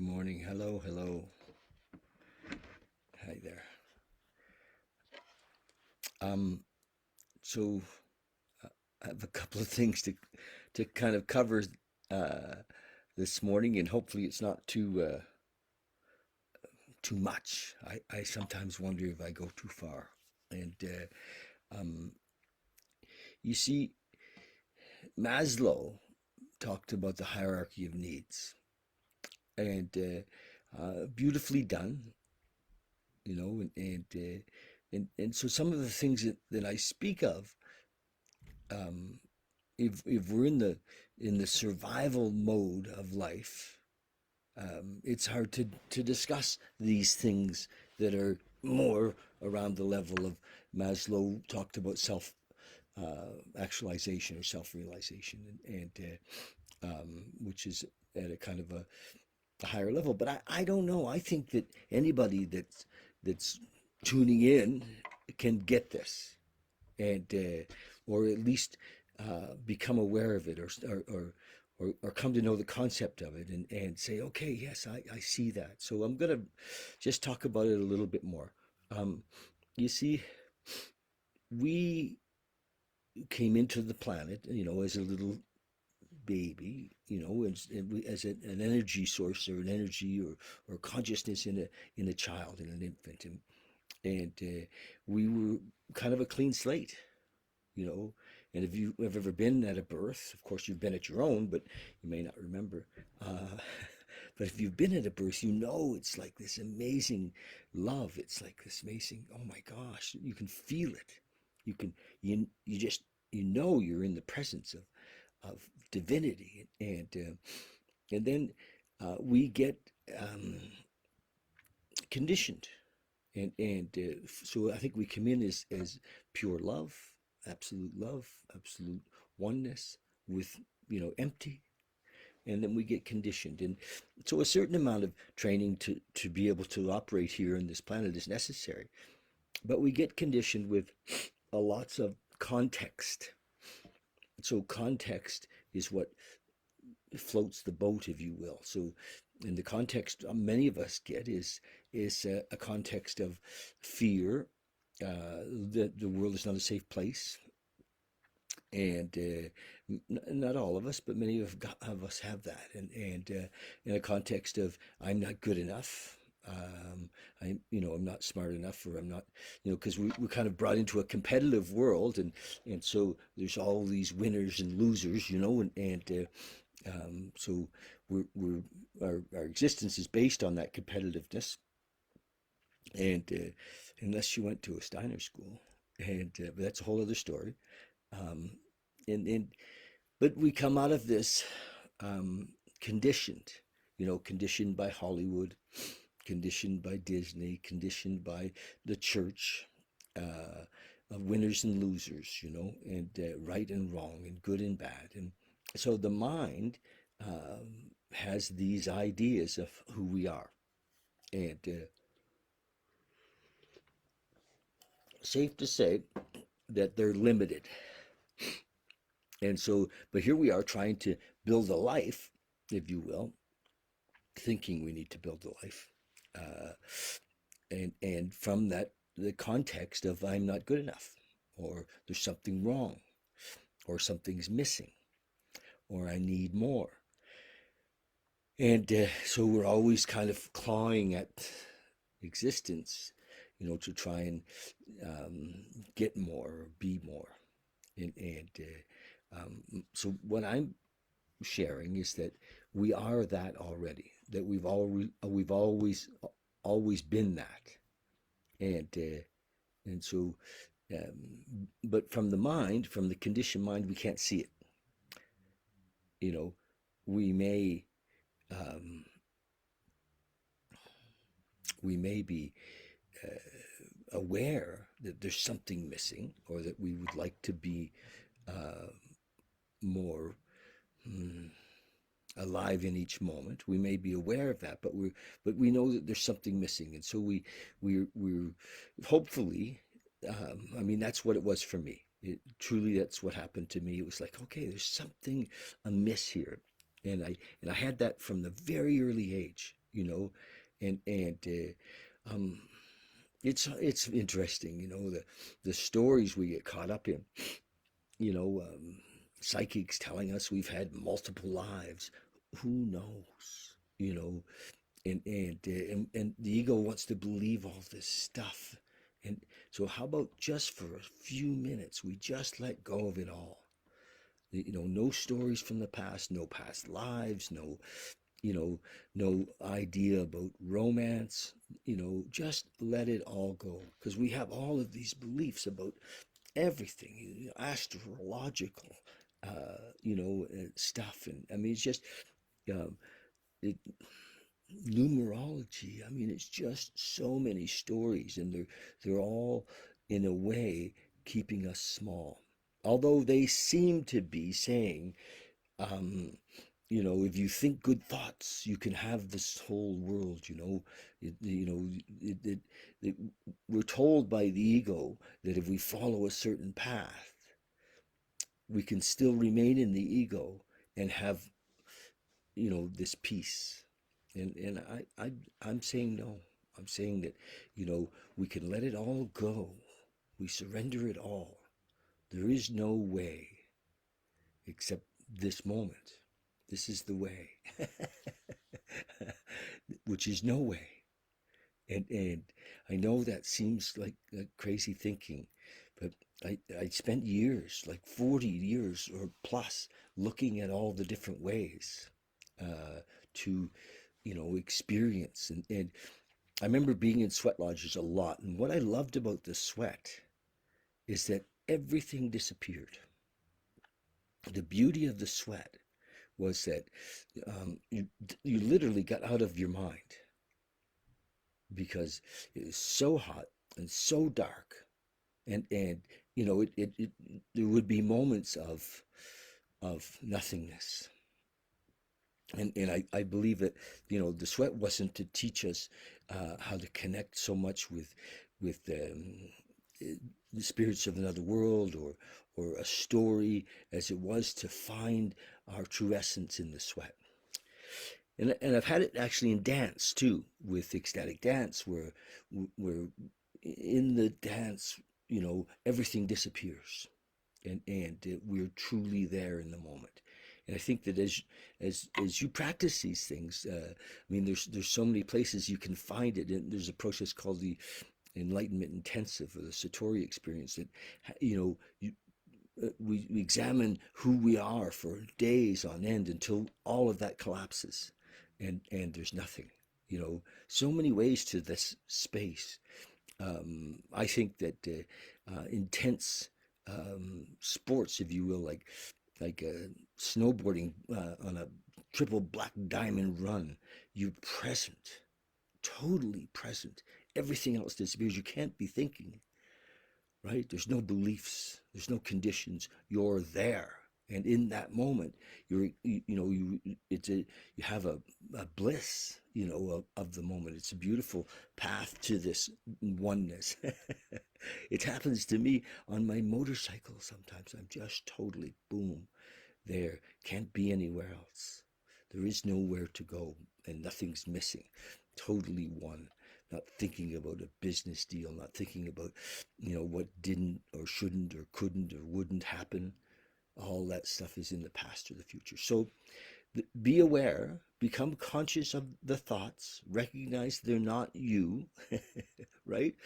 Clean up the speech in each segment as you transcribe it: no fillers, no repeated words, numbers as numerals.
Good morning. Hello, hello. Hi there. Um, so I have a couple of things to kind of cover uh, this morning, and hopefully it's not too much. I sometimes wonder if I go too far. And you see, Maslow talked about the hierarchy of needs, and beautifully done, and so some of the things that I speak of, um, if we're in the survival mode of life, it's hard to discuss these things that are more around the level of Maslow talked about self actualization or self realization, and which is at a kind of a higher level. But I don't know. I think that anybody that's tuning in can get this, and or at least become aware of it, or come to know the concept of it, and say, okay, yes, I see that. So I'm gonna just talk about it a little bit more. Um, you see, we came into the planet, as a little baby, as an energy source, or an energy, or consciousness in a child, in an infant, and we were kind of a clean slate, you know. And if you have ever been at a birth, of course you've been at your own, but you may not remember. Uh, but if you've been at a birth, it's like this amazing love. It's like this amazing, oh my gosh, you can feel it. You can, you just, you're in the presence of divinity. And then we get um, conditioned, and so I think we come in as pure love, absolute oneness with, empty, and then we get conditioned. And so a certain amount of training to be able to operate here on this planet is necessary, but we get conditioned with a lots of context. So context is what floats the boat, if you will. So in the context many of us get is a context of fear, that the world is not a safe place, and not all of us, but many of us have that, and in a context of I'm not good enough. I'm not smart enough, or I'm not, because we're kind of brought into a competitive world, and so there's all these winners and losers, and so our existence is based on that competitiveness, and unless you went to a Steiner school, and but that's a whole other story. Um, and but we come out of this um, conditioned, conditioned by Hollywood, conditioned by Disney, conditioned by the church, of winners and losers, and right and wrong, and good and bad. And so the mind has these ideas of who we are, and safe to say that they're limited. And so, but here we are trying to build a life, if you will, thinking we need to build a life, uh, and from that, the context of I'm not good enough, or there's something wrong, or something's missing, or I need more. And so we're always kind of clawing at existence, to try and get more, or be more. And so what I'm sharing is that we are that already. That we've always been that, and so, but from the mind, from the conditioned mind, we can't see it. You know, we may um, we may be aware that there's something missing, or that we would like to be uh, more. Mm, Alive in each moment. We may be aware of that, but we know that there's something missing, and so we're hopefully. I mean, that's what it was for me. Truly, that's what happened to me. It was like, okay, there's something amiss here, and I had that from the very early age. you know, and um, it's interesting, the stories we get caught up in, you know, psychics telling us we've had multiple lives. Who knows, and the ego wants to believe all this stuff. And so how about just for a few minutes we just let go of it all? No stories from the past, no past lives, you know no idea about romance. Just let it all go, because we have all of these beliefs about everything, astrological stuff. And I mean, it's just um, it, numerology. I mean, it's just so many stories, and they're all in a way keeping us small. Although they seem to be saying, um, if you think good thoughts, you can have this whole world. It, it, we're told by the ego that if we follow a certain path, we can still remain in the ego and have this peace. And I'm saying no. I'm saying that we can let it all go. We surrender it all. There is no way except this moment. This is the way, which is no way. And I know that seems like crazy thinking, but I spent years, like 40 years or plus, looking at all the different ways to experience. And I remember being in sweat lodges a lot, and what I loved about the sweat is that everything disappeared. The beauty of the sweat was that you literally got out of your mind, because it was so hot and so dark. And there would be moments of nothingness. And I believe that the sweat wasn't to teach us how to connect so much with the spirits of another world, or a story, as it was to find our true essence in the sweat. And I've had it actually in dance too, with ecstatic dance, where in the dance, everything disappears, and we're truly there in the moment. And I think that as you practice these things, I mean, there's so many places you can find it. And there's a process called the Enlightenment Intensive, or the Satori experience, that we examine who we are for days on end until all of that collapses, and there's nothing. So many ways to this space. I think that intense sports, if you will, like snowboarding on a triple black diamond run, you're present, totally present. Everything else disappears. You can't be thinking, right? There's no beliefs. There's no conditions. You're there, and in that moment, you have a bliss, of the moment. It's a beautiful path to this oneness. It happens to me on my motorcycle sometimes. I'm just totally boom there. Can't be anywhere else. There is nowhere to go, and nothing's missing. Totally one. Not thinking about a business deal, not thinking about, what didn't or shouldn't or couldn't or wouldn't happen. All that stuff is in the past or the future. So be aware, become conscious of the thoughts, recognize they're not you, right?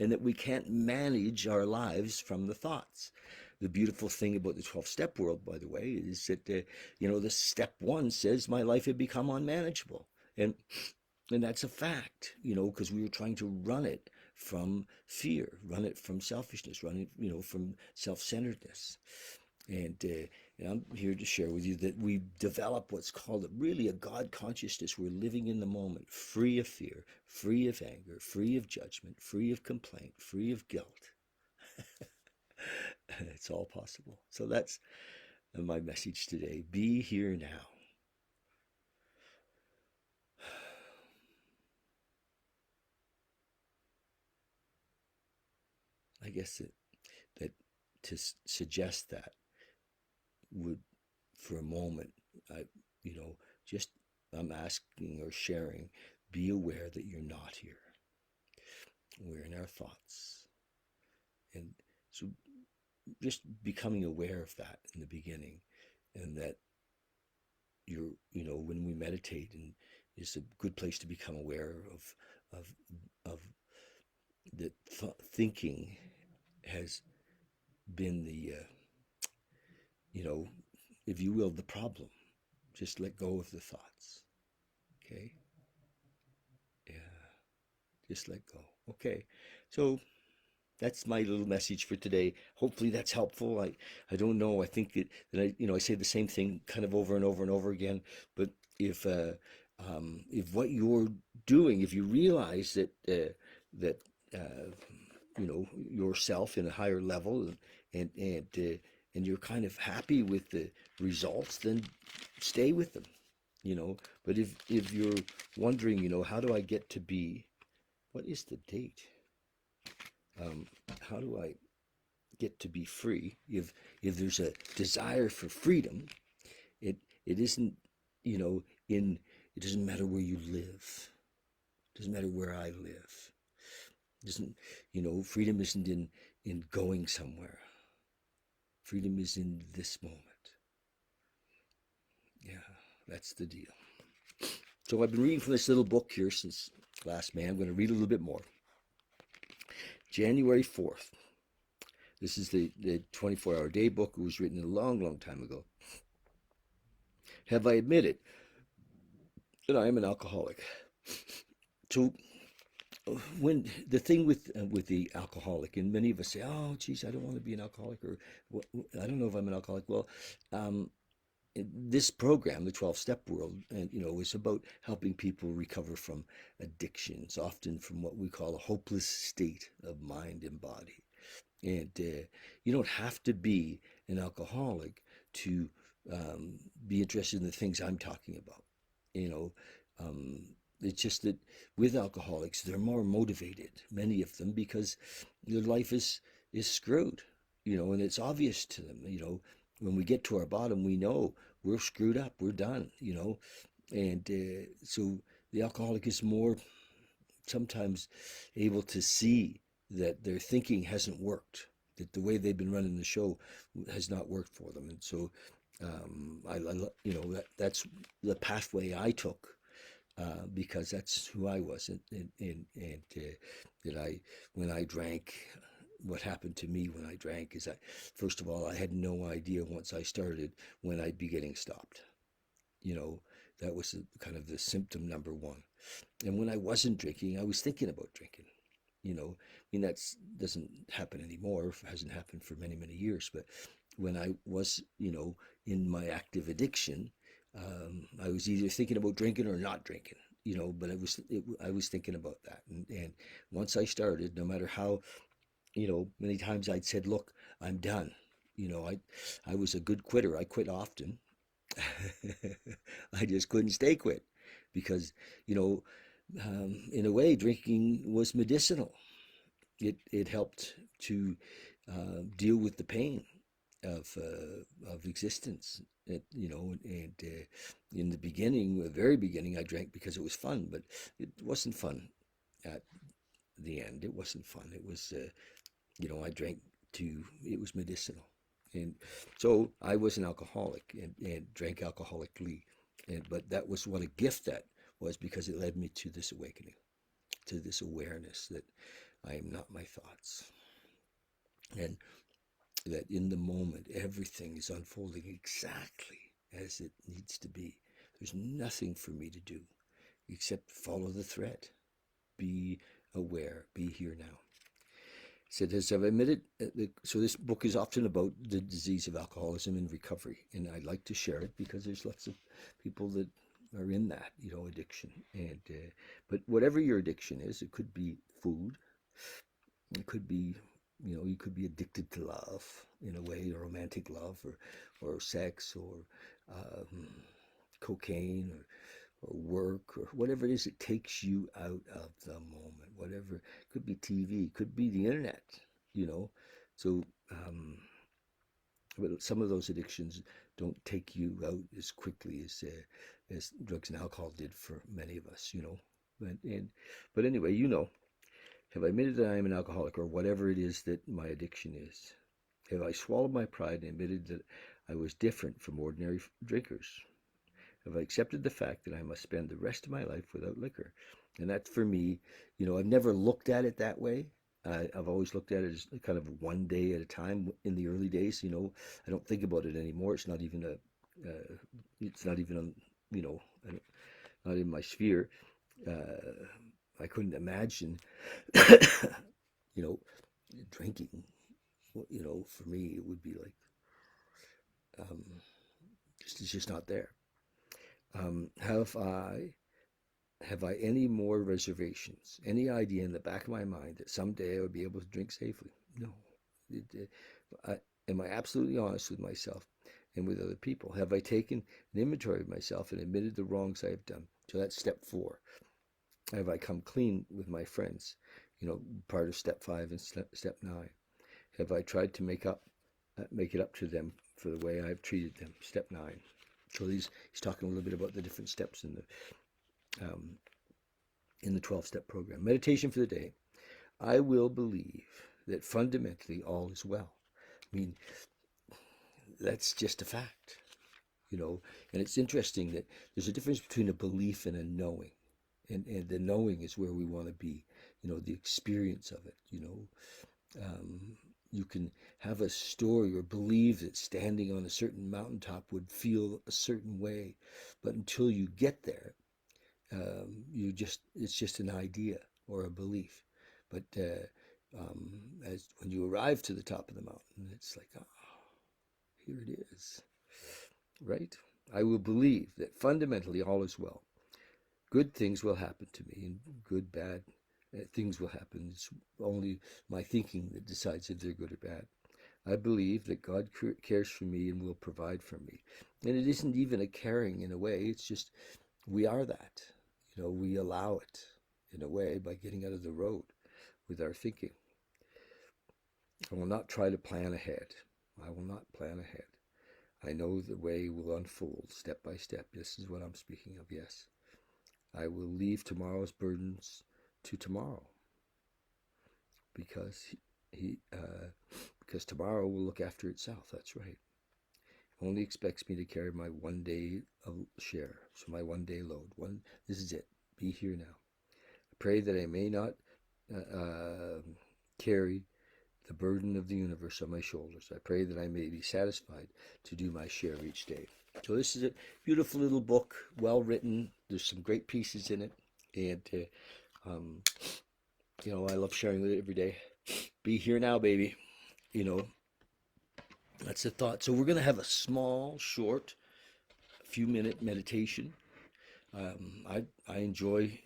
And that we can't manage our lives from the thoughts. The beautiful thing about the 12-step world, by the way, is that, the step one says my life had become unmanageable. And that's a fact, because we were trying to run it from fear, run it from selfishness, run it, from self-centeredness. And I'm here to share with you that we develop what's called really a God consciousness. We're living in the moment, free of fear, free of anger, free of judgment, free of complaint, free of guilt. It's all possible. So that's my message today. Be here now. I guess that to suggest that would, for a moment, I, just I'm asking or sharing, be aware that you're not here. We're in our thoughts. And so just becoming aware of that in the beginning, and that when we meditate, and it's a good place to become aware of of that thinking has been the you know if you will, the problem. Just let go of the thoughts. Okay. Yeah, just let go. Okay, so that's my little message for today. Hopefully that's helpful. I don't know. I think that I say the same thing kind of over and over and over again. But if what you're doing, if you realize that that uh, yourself in a higher level, and you're kind of happy with the results, then stay with them. But if you're wondering, how do I get to be? What is the date? How do I get to be free? If there's a desire for freedom, it it isn't you know in it doesn't matter where you live. It doesn't matter where I live. It doesn't freedom isn't in going somewhere. Freedom is in this moment. Yeah, that's the deal. So I've been reading from this little book here since last May. I'm going to read a little bit more. January 4th. This is the 24-hour day book. It was written a long, long time ago. Have I admitted that I am an alcoholic? So when the thing with the alcoholic, and many of us say, "Oh, geez, I don't want to be an alcoholic," or "I don't know if I'm an alcoholic." Well, um, this program, the 12-step world, and is about helping people recover from addictions, often from what we call a hopeless state of mind and body. And you don't have to be an alcoholic to be interested in the things I'm talking about. You know, um, it's just that with alcoholics, they're more motivated, many of them, because their life is screwed. And it's obvious to them. When we get to our bottom, we know we're screwed up, we're done. And so the alcoholic is more sometimes able to see that their thinking hasn't worked, that the way they've been running the show has not worked for them. And so that's the pathway I took, because that's who I was. And that when I drank, what happened to me when I drank is first of all, I had no idea once I started when I'd be getting stopped. That was kind of the symptom number one. And when I wasn't drinking, I was thinking about drinking. That doesn't happen anymore. It hasn't happened for many, many years. But when I was, in my active addiction, I was either thinking about drinking or not drinking. But I was thinking about that. And once I started, no matter how, many times I'd said, "Look, I'm done." I was a good quitter. I quit often. I just couldn't stay quit because, in a way, drinking was medicinal. It helped to deal with the pain of existence. And in the beginning, the very beginning, I drank because it was fun, but it wasn't fun at the end. It wasn't fun. It was, I drank it was medicinal. And so I was an alcoholic and drank alcoholically. But that was what a gift that was, because it led me to this awakening, to this awareness that I am not my thoughts. And that in the moment, everything is unfolding exactly as it needs to be. There's nothing for me to do except follow the thread. Be aware, be here now. Said, as I've admitted, so this book is often about the disease of alcoholism and recovery, and I like to share it because there's lots of people that are in that, addiction. And but whatever your addiction is, it could be food, it could be, you could be addicted to love in a way, or romantic love, or sex, or cocaine, or work, or whatever it is that takes you out of the moment. Whatever, it could be TV, it could be the internet. So but some of those addictions don't take you out as quickly as drugs and alcohol did for many of us, you know. But anyway, you know, have I admitted that I am an alcoholic or whatever it is that my addiction is? Have I swallowed my pride and admitted that I was different from ordinary drinkers? Have I accepted the fact that I must spend the rest of my life without liquor? And that's for me, you know, I've never looked at it that way. I've always looked at it as kind of one day at a time. In the early days, you know, I don't think about it anymore. It's not even, you know, not in my sphere. I couldn't imagine, you know, drinking. You know, for me, it would be like, um, it's just not there. Um, have I have I any more reservations? Any idea in the back of my mind that someday I would be able to drink safely? No. I, am I absolutely honest with myself and with other people? Have I taken an inventory of myself and admitted the wrongs I have done? So that's step 4. Have I come clean with my friends? You know, part of step 5 and step 9. Have I tried to make it up to them for the way I've treated them? Step 9. So he's talking a little bit about the different steps in the 12-step program. Meditation for the day. I will believe that fundamentally all is well. I mean, that's just a fact, you know. And it's interesting that there's a difference between a belief and a knowing. And the knowing is where we want to be, you know, the experience of it, you know. You can have a story or believe that standing on a certain mountaintop would feel a certain way, but until you get there, it's just an idea or a belief. But as when you arrive to the top of the mountain, it's like, oh, here it is, right? I will believe that fundamentally all is well. Good things will happen to me, and good, bad things will happen. It's only my thinking that decides if they're good or bad. I believe that God cares for me and will provide for me. And it isn't even a caring in a way, it's just we are that. You know, we allow it in a way by getting out of the road with our thinking. I will not try to plan ahead. I will not plan ahead. I know the way will unfold step by step. This is what I'm speaking of, yes. I will leave tomorrow's burdens to tomorrow because because tomorrow will look after itself. That's right. Only expects me to carry my one day share, so my one day load. This is it. Be here now. I pray that I may not carry the burden of the universe on my shoulders. I pray that I may be satisfied to do my share each day. So this is a beautiful little book, well written. There's some great pieces in it, and you know, I love sharing with it every day. Be here now, baby. You know, that's the thought. So we're going to have a small, short, few-minute meditation. I enjoy,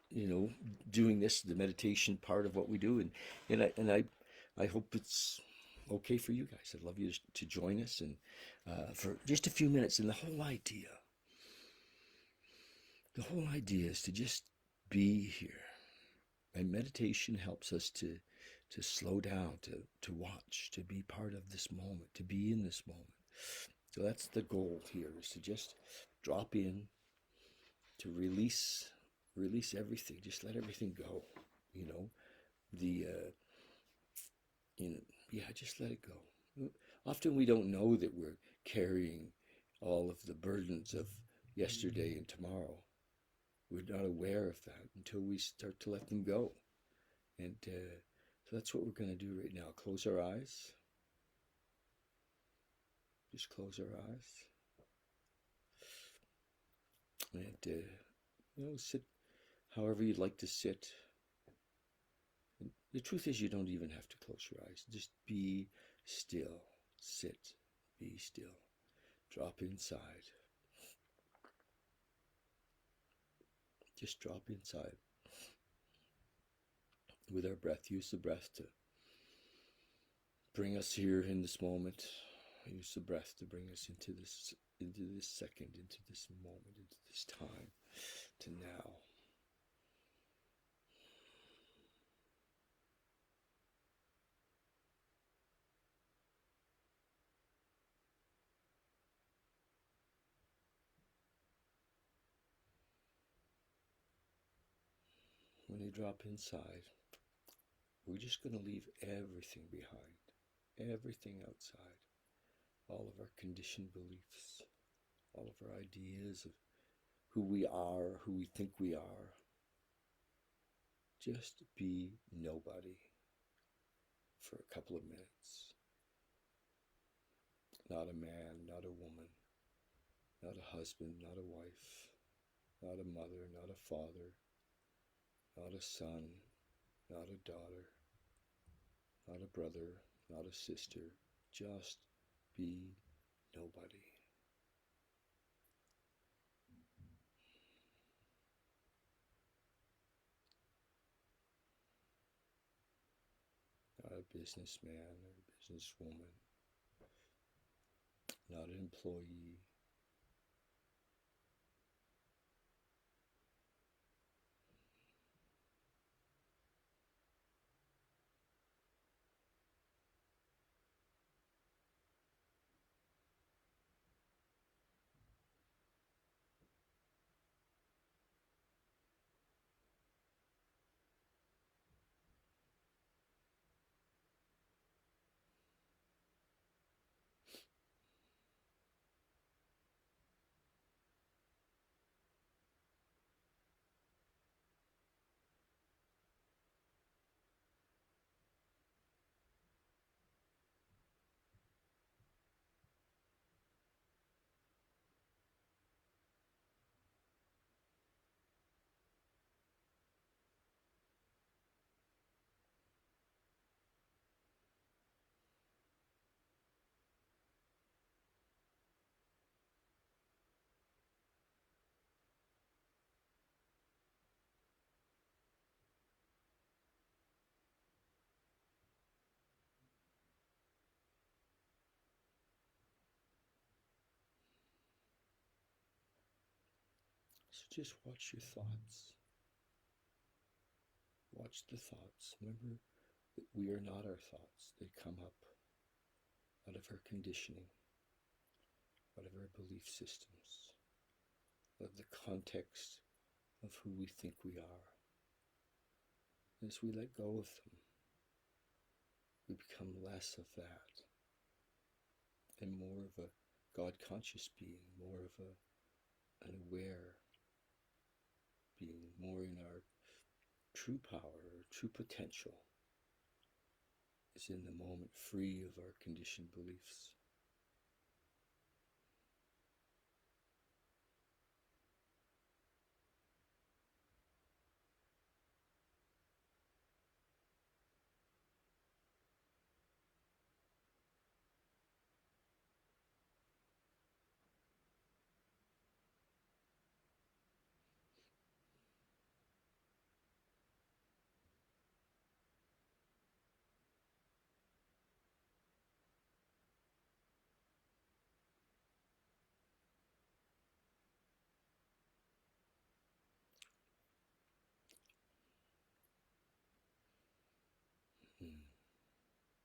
you know, doing this, the meditation part of what we do, and I hope it's okay for you guys. I'd love you to join us and for just a few minutes. And the whole idea is to just be here. And meditation helps us to slow down, to watch, to be part of this moment, to be in this moment. So that's the goal here, is to just drop in, to release everything, just let everything go. You know, just let it go. Often we don't know that we're carrying all of the burdens of yesterday and tomorrow. We're not aware of that until we start to let them go. And so that's what we're going to do right now. Close our eyes. Just close our eyes. And, you know, sit however you'd like to sit. And the truth is, you don't even have to close your eyes. Just be still. Sit. Be still. Drop inside. Just drop inside. With our breath, use the breath to bring us here in this moment. Use the breath to bring us into this second, into this moment, into this time, to now. you drop inside, we're just going to leave everything behind, everything outside, all of our conditioned beliefs, all of our ideas of who we are, who we think we are. Just be nobody for a couple of minutes. Not a man, not a woman, not a husband, not a wife, not a mother, not a father, not a son, not a daughter, not a brother, not a sister. Just be nobody. Not a businessman or a businesswoman, not an employee. So just watch your thoughts. Watch the thoughts. Remember that we are not our thoughts. They come up out of our conditioning, out of our belief systems, out of the context of who we think we are. As we let go of them, we become less of that and more of a God-conscious being, more of an aware being, more in our true power, or true potential, is in the moment, free of our conditioned beliefs.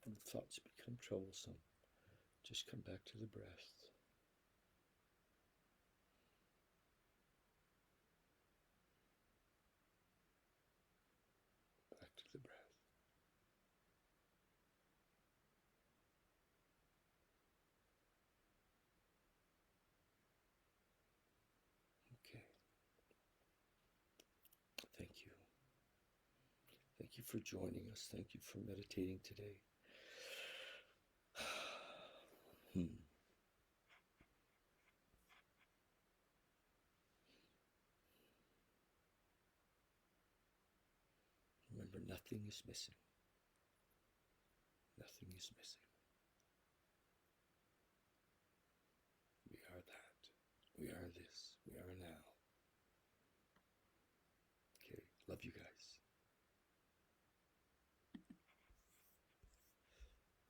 When thoughts become troublesome, just come back to the breath. Back to the breath. Okay. Thank you. Thank you for joining us. Thank you for meditating today. Remember, nothing is missing. Nothing is missing. We are that. We are this. We are now. Okay. Love you guys.